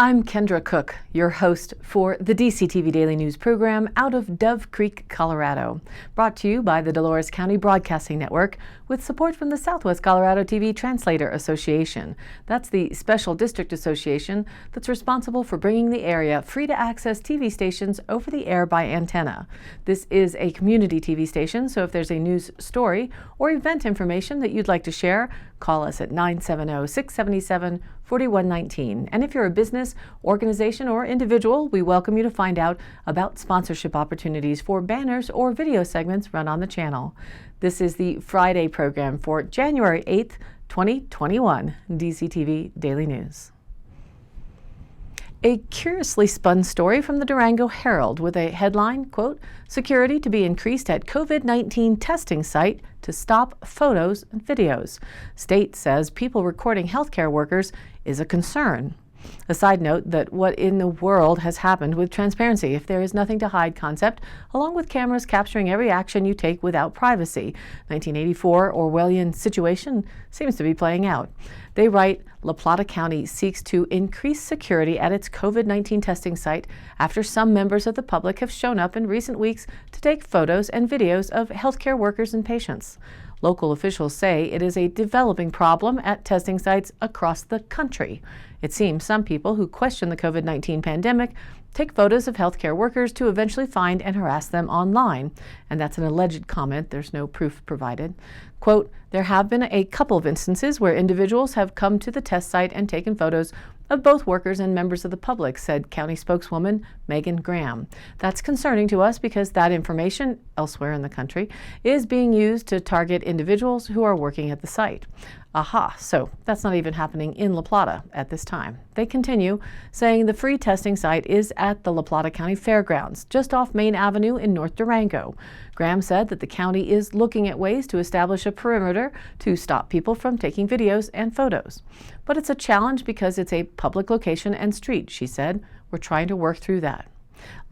I'm Kendra Cook, your host for the DCTV Daily News program out of Dove Creek, Colorado, brought to you by the Dolores County Broadcasting Network with support from the Southwest Colorado TV Translator Association. That's the special district association that's responsible for bringing the area free-to-access TV stations over the air by antenna. This is a community TV station, so if there's a news story or event information that you'd like to share, call us at 970-677-4119. And if you're a business, organization, or individual, we welcome you to find out about sponsorship opportunities for banners or video segments run on the channel. This is the Friday program for January 8th, 2021, DCTV Daily News. A curiously spun story from the Durango Herald with a headline, quote, "Security to be increased at COVID-19 testing site to stop photos and videos. State says people recording healthcare workers is a concern." A side note that what in the world has happened with transparency if there is nothing to hide concept, along with cameras capturing every action you take without privacy. 1984 Orwellian situation seems to be playing out. They write, La Plata County seeks to increase security at its COVID-19 testing site after some members of the public have shown up in recent weeks to take photos and videos of healthcare workers and patients. Local officials say it is a developing problem at testing sites across the country. It seems some people who question the COVID-19 pandemic take photos of healthcare workers to eventually find and harass them online. And that's an alleged comment. There's no proof provided. Quote, "There have been a couple of instances where individuals have come to the test site and taken photos of both workers and members of the public," said county spokeswoman Megan Graham. "That's concerning to us because that information elsewhere in the country is being used to target individuals who are working at the site." Aha, so that's not even happening in La Plata at this time. They continue, saying the free testing site is at the La Plata County Fairgrounds, just off Main Avenue in North Durango. Graham said that the county is looking at ways to establish a perimeter to stop people from taking videos and photos. But it's a challenge because it's a public location and street, she said. We're trying to work through that.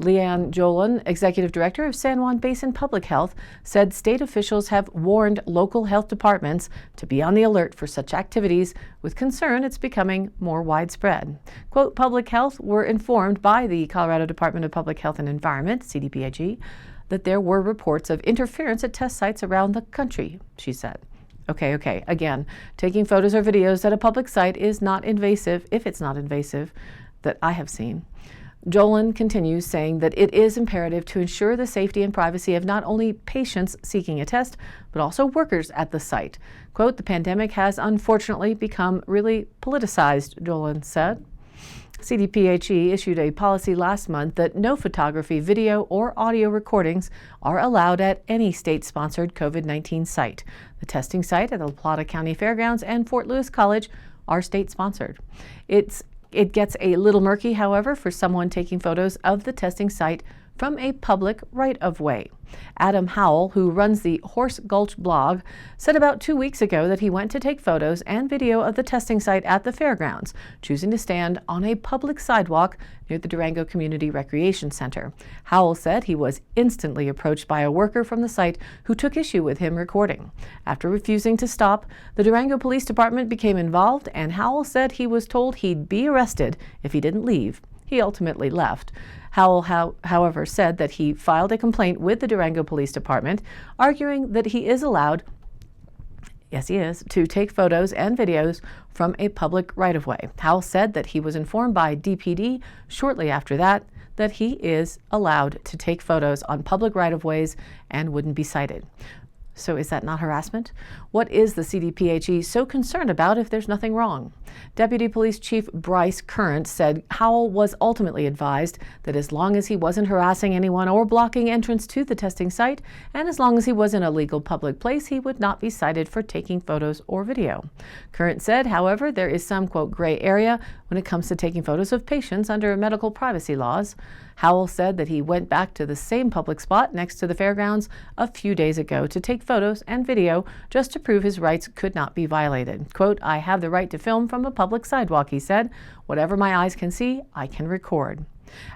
Leanne Jolan, executive director of San Juan Basin Public Health, said state officials have warned local health departments to be on the alert for such activities, with concern it's becoming more widespread. Quote, "Public Health were informed by the Colorado Department of Public Health and Environment, CDPHE, that there were reports of interference at test sites around the country," she said. Okay. Again, taking photos or videos at a public site is not invasive, if it's not invasive, that I have seen. Jolan continues, saying that it is imperative to ensure the safety and privacy of not only patients seeking a test, but also workers at the site. Quote, "The pandemic has unfortunately become really politicized," Jolan said. CDPHE issued a policy last month that no photography, video, or audio recordings are allowed at any state-sponsored COVID-19 site. The testing site at the La Plata County Fairgrounds and Fort Lewis College are state-sponsored. It gets a little murky, however, for someone taking photos of the testing site from a public right-of-way. Adam Howell, who runs the Horse Gulch blog, said about 2 weeks ago that he went to take photos and video of the testing site at the fairgrounds, choosing to stand on a public sidewalk near the Durango Community Recreation Center. Howell said he was instantly approached by a worker from the site who took issue with him recording. After refusing to stop, the Durango Police Department became involved, and Howell said he was told he'd be arrested if he didn't leave. He ultimately left. Howell, however, said that he filed a complaint with the Durango Police Department, arguing that he is allowed, yes he is, to take photos and videos from a public right-of-way. Howell said that he was informed by DPD shortly after that he is allowed to take photos on public right-of-ways and wouldn't be cited. So is that not harassment? What is the CDPHE so concerned about if there's nothing wrong? Deputy Police Chief Bryce Current said Howell was ultimately advised that as long as he wasn't harassing anyone or blocking entrance to the testing site, and as long as he was in a legal public place, he would not be cited for taking photos or video. Current said, however, there is some, quote, gray area when it comes to taking photos of patients under medical privacy laws. Howell said that he went back to the same public spot next to the fairgrounds a few days ago to take photos and video just to prove his rights could not be violated. Quote, "I have the right to film from a public sidewalk," he said. "Whatever my eyes can see, I can record."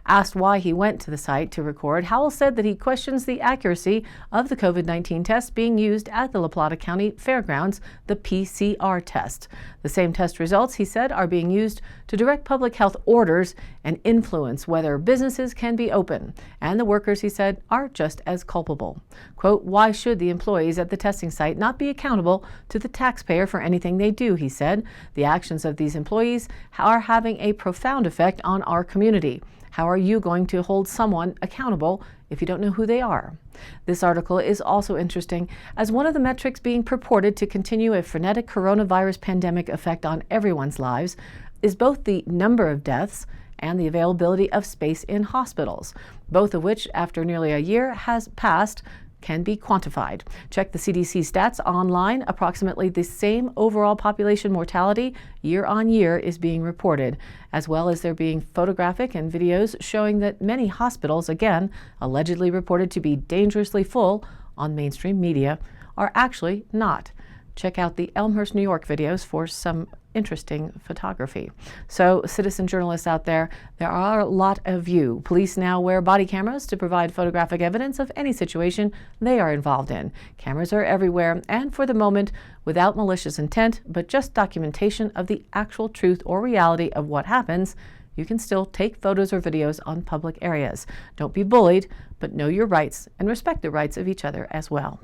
Asked why he went to the site to record, Howell said that he questions the accuracy of the COVID-19 test being used at the La Plata County Fairgrounds, the PCR test. The same test results, he said, are being used to direct public health orders and influence whether businesses can be open. And the workers, he said, are just as culpable. Quote, why should the employees at the testing site not be accountable to the taxpayer for anything they do, he said. The actions of these employees are having a profound effect on our community. How are you going to hold someone accountable if you don't know who they are? This article is also interesting, as one of the metrics being purported to continue a frenetic coronavirus pandemic effect on everyone's lives is both the number of deaths and the availability of space in hospitals, both of which, after nearly a year has passed, can be quantified. Check the CDC stats online. Approximately the same overall population mortality year on year is being reported, as well as there being photographic and videos showing that many hospitals, again, allegedly reported to be dangerously full on mainstream media, are actually not. Check out the Elmhurst, New York videos for some interesting photography. So, citizen journalists out there are a lot of you. Police now wear body cameras to provide photographic evidence of any situation they are involved in. Cameras are everywhere, and for the moment, without malicious intent, but just documentation of the actual truth or reality of what happens, you can still take photos or videos on public areas. Don't be bullied, but know your rights and respect the rights of each other as well.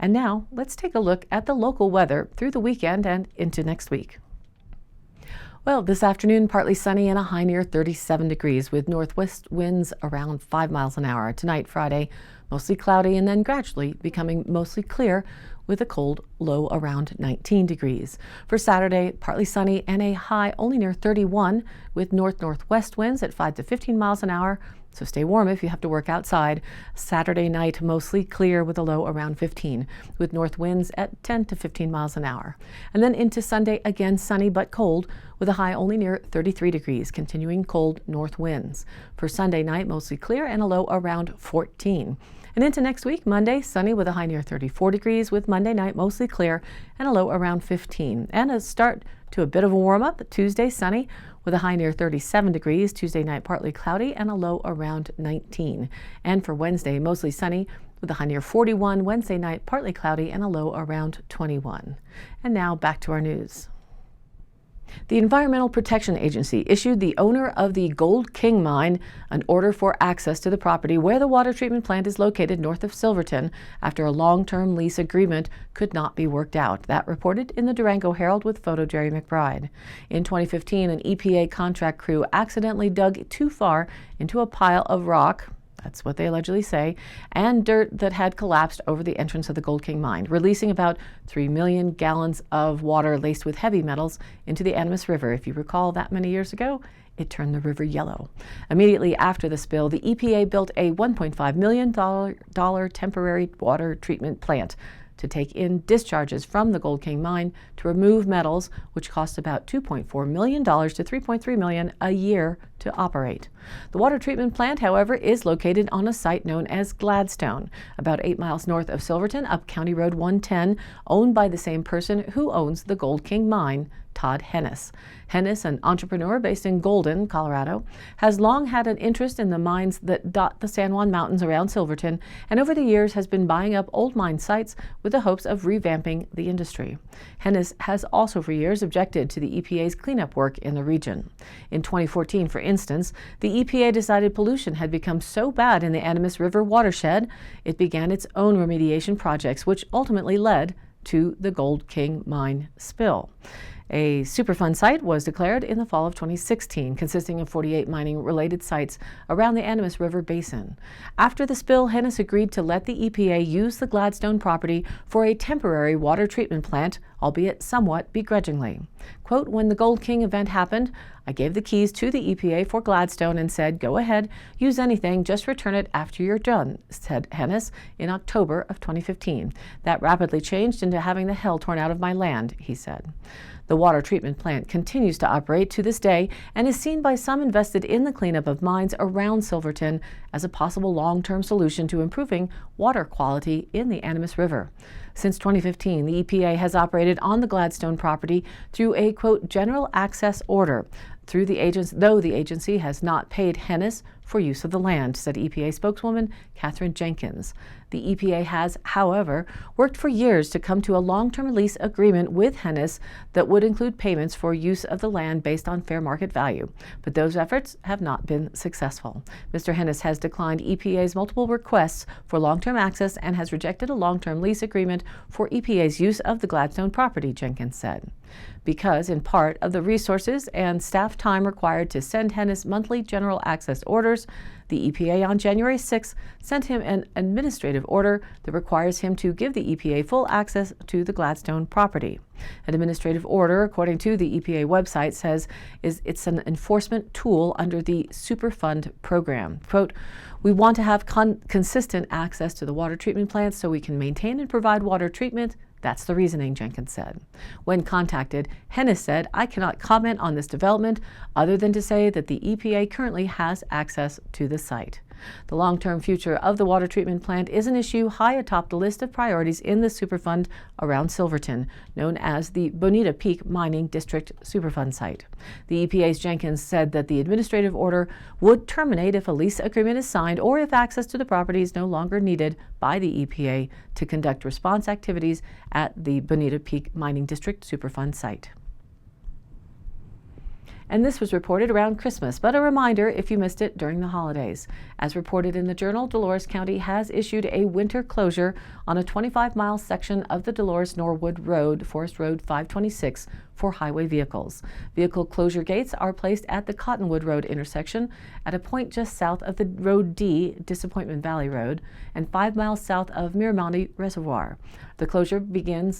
And now, let's take a look at the local weather through the weekend and into next week. Well, this afternoon, partly sunny and a high near 37 degrees with northwest winds around 5 miles an hour. Tonight, Friday, mostly cloudy and then gradually becoming mostly clear with a cold low around 19 degrees. For Saturday, partly sunny and a high only near 31 with north-northwest winds at 5 to 15 miles an hour. So stay warm if you have to work outside. Saturday night, mostly clear with a low around 15, with north winds at 10 to 15 miles an hour. And then into Sunday, again sunny but cold, with a high only near 33 degrees, continuing cold north winds. For Sunday night, mostly clear and a low around 14. And into next week, Monday, sunny with a high near 34 degrees, with Monday night mostly clear and a low around 15. And a start to a bit of a warm-up. Tuesday, sunny with a high near 37 degrees. Tuesday night, partly cloudy and a low around 19. And for Wednesday, mostly sunny with a high near 41. Wednesday night, partly cloudy and a low around 21. And now back to our news. The Environmental Protection Agency issued the owner of the Gold King mine an order for access to the property where the water treatment plant is located north of Silverton after a long-term lease agreement could not be worked out. That reported in the Durango Herald with photo Jerry McBride. In 2015, an EPA contract crew accidentally dug too far into a pile of rock, that's what they allegedly say, and dirt that had collapsed over the entrance of the Gold King mine, releasing about 3 million gallons of water laced with heavy metals into the Animas River. If you recall, that many years ago, it turned the river yellow. Immediately after the spill, the EPA built a $1.5 million temporary water treatment plant to take in discharges from the Gold King mine to remove metals, which cost about $2.4 million to $3.3 million a year to operate. The water treatment plant, however, is located on a site known as Gladstone, about 8 miles north of Silverton, up County Road 110, owned by the same person who owns the Gold King mine, Todd Hennis. Hennis, an entrepreneur based in Golden, Colorado, has long had an interest in the mines that dot the San Juan Mountains around Silverton, and over the years has been buying up old mine sites with the hopes of revamping the industry. Hennis has also for years objected to the EPA's cleanup work in the region. In 2014, for instance, the EPA decided pollution had become so bad in the Animas River watershed, it began its own remediation projects, which ultimately led to the Gold King mine spill. A Superfund site was declared in the fall of 2016, consisting of 48 mining-related sites around the Animas River basin. After the spill, Hennis agreed to let the EPA use the Gladstone property for a temporary water treatment plant, albeit somewhat begrudgingly. Quote, "When the Gold King event happened, I gave the keys to the EPA for Gladstone and said, go ahead, use anything, just return it after you're done," said Hennis in October of 2015. "That rapidly changed into having the hell torn out of my land," he said. The water treatment plant continues to operate to this day and is seen by some invested in the cleanup of mines around Silverton as a possible long-term solution to improving water quality in the Animas River. Since 2015, the EPA has operated on the Gladstone property through a, quote, general access order. though the agency has not paid Hennis for use of the land, said EPA spokeswoman Katherine Jenkins. The EPA has, however, worked for years to come to a long-term lease agreement with Hennis that would include payments for use of the land based on fair market value, but those efforts have not been successful. Mr. Hennis has declined EPA's multiple requests for long-term access and has rejected a long-term lease agreement for EPA's use of the Gladstone property, Jenkins said, because, in part, of the resources and staff time required to send Hennis monthly general access orders. The EPA on January 6 sent him an administrative order that requires him to give the EPA full access to the Gladstone property. An administrative order, according to the EPA website, says it's an enforcement tool under the Superfund program. Quote, "We want to have consistent access to the water treatment plants so we can maintain and provide water treatment. That's the reasoning," Jenkins said. When contacted, Hennis said, "I cannot comment on this development other than to say that the EPA currently has access to the site." The long-term future of the water treatment plant is an issue high atop the list of priorities in the Superfund around Silverton, known as the Bonita Peak Mining District Superfund site. The EPA's Jenkins said that the administrative order would terminate if a lease agreement is signed or if access to the property is no longer needed by the EPA to conduct response activities at the Bonita Peak Mining District Superfund site. And this was reported around Christmas, but a reminder if you missed it during the holidays. As reported in the Journal, Dolores County has issued a winter closure on a 25-mile section of the Dolores-Norwood Road, Forest Road 526, for highway vehicles. Vehicle closure gates are placed at the Cottonwood Road intersection at a point just south of the Road D, Disappointment Valley Road, and 5 miles south of Miramonte Reservoir. The closure began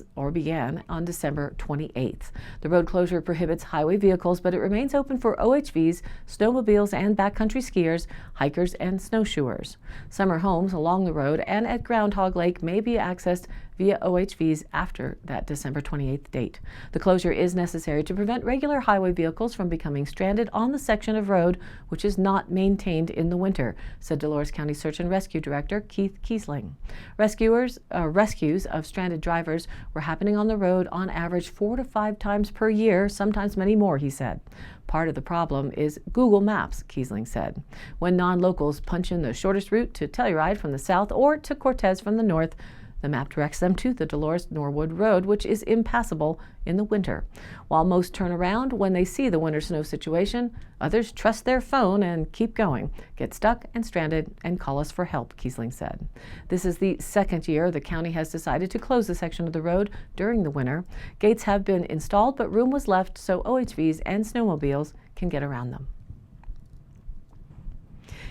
on December 28th. The road closure prohibits highway vehicles, but it remains open for OHVs, snowmobiles and backcountry skiers, hikers and snowshoers. Summer homes along the road and at Groundhog Lake may be accessed via OHVs after that December 28th date. The closure is necessary to prevent regular highway vehicles from becoming stranded on the section of road which is not maintained in the winter, said Dolores County Search and Rescue Director Keith Kiesling. Rescues of stranded drivers were happening on the road on average 4 to 5 times per year, sometimes many more, he said. Part of the problem is Google Maps, Kiesling said. When non-locals punch in the shortest route to Telluride from the south or to Cortez from the north, the map directs them to the Dolores-Norwood Road, which is impassable in the winter. While most turn around when they see the winter snow situation, others trust their phone and keep going, get stuck and stranded, and call us for help, Kiesling said. This is the second year the county has decided to close the section of the road during the winter. Gates have been installed, but room was left so OHVs and snowmobiles can get around them.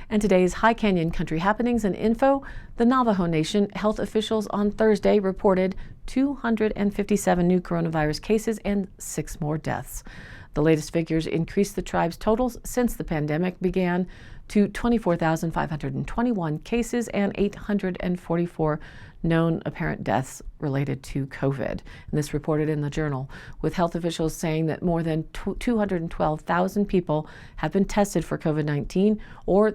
And today's High Canyon Country happenings and info. The Navajo Nation health officials on Thursday reported 257 new coronavirus cases and 6 more deaths. The latest figures increased the tribe's totals since the pandemic began to 24,521 cases and 844 known apparent deaths related to COVID. And this reported in the Journal, with health officials saying that more than 212,000 people have been tested for COVID-19 or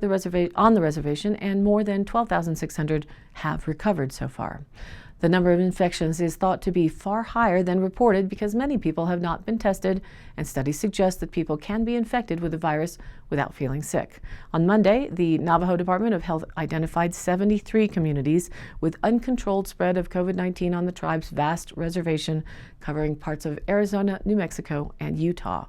on the reservation, and more than 12,600 have recovered so far. The number of infections is thought to be far higher than reported because many people have not been tested, and studies suggest that people can be infected with the virus without feeling sick. On Monday, the Navajo Department of Health identified 73 communities with uncontrolled spread of COVID-19 on the tribe's vast reservation, covering parts of Arizona, New Mexico, and Utah.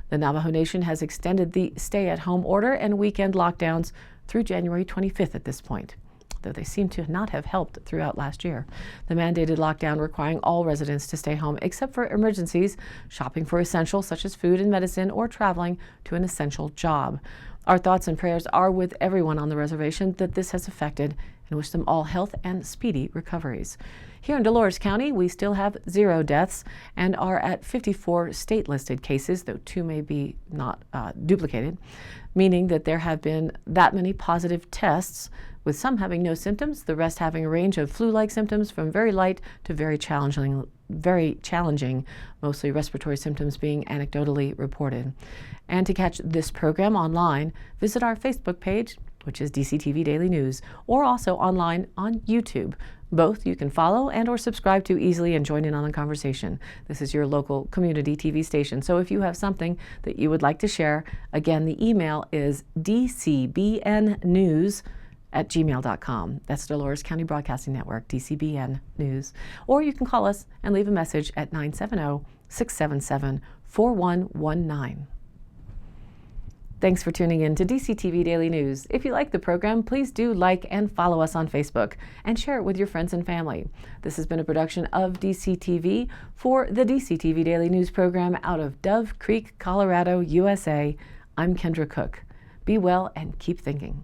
The Navajo Nation has extended the stay-at-home order and weekend lockdowns through January 25th at this point, though they seem to not have helped throughout last year. The mandated lockdown requiring all residents to stay home except for emergencies, shopping for essentials such as food and medicine, or traveling to an essential job. Our thoughts and prayers are with everyone on the reservation that this has affected, and wish them all health and speedy recoveries. Here in Dolores County, we still have 0 deaths and are at 54 state-listed cases, though 2 may be not duplicated, meaning that there have been that many positive tests, with some having no symptoms, the rest having a range of flu-like symptoms from very light to very challenging, mostly respiratory symptoms being anecdotally reported. And to catch this program online, visit our Facebook page, which is DCTV Daily News, or also online on YouTube. Both you can follow and or subscribe to easily and join in on the conversation. This is your local community TV station. So if you have something that you would like to share, again, the email is dcbnnews@gmail.com. That's Dolores County Broadcasting Network, DCBN News. Or you can call us and leave a message at 970-677-4119. Thanks for tuning in to DCTV Daily News. If you like the program, please do like and follow us on Facebook and share it with your friends and family. This has been a production of DCTV for the DCTV Daily News program out of Dove Creek, Colorado, USA. I'm Kendra Cook. Be well and keep thinking.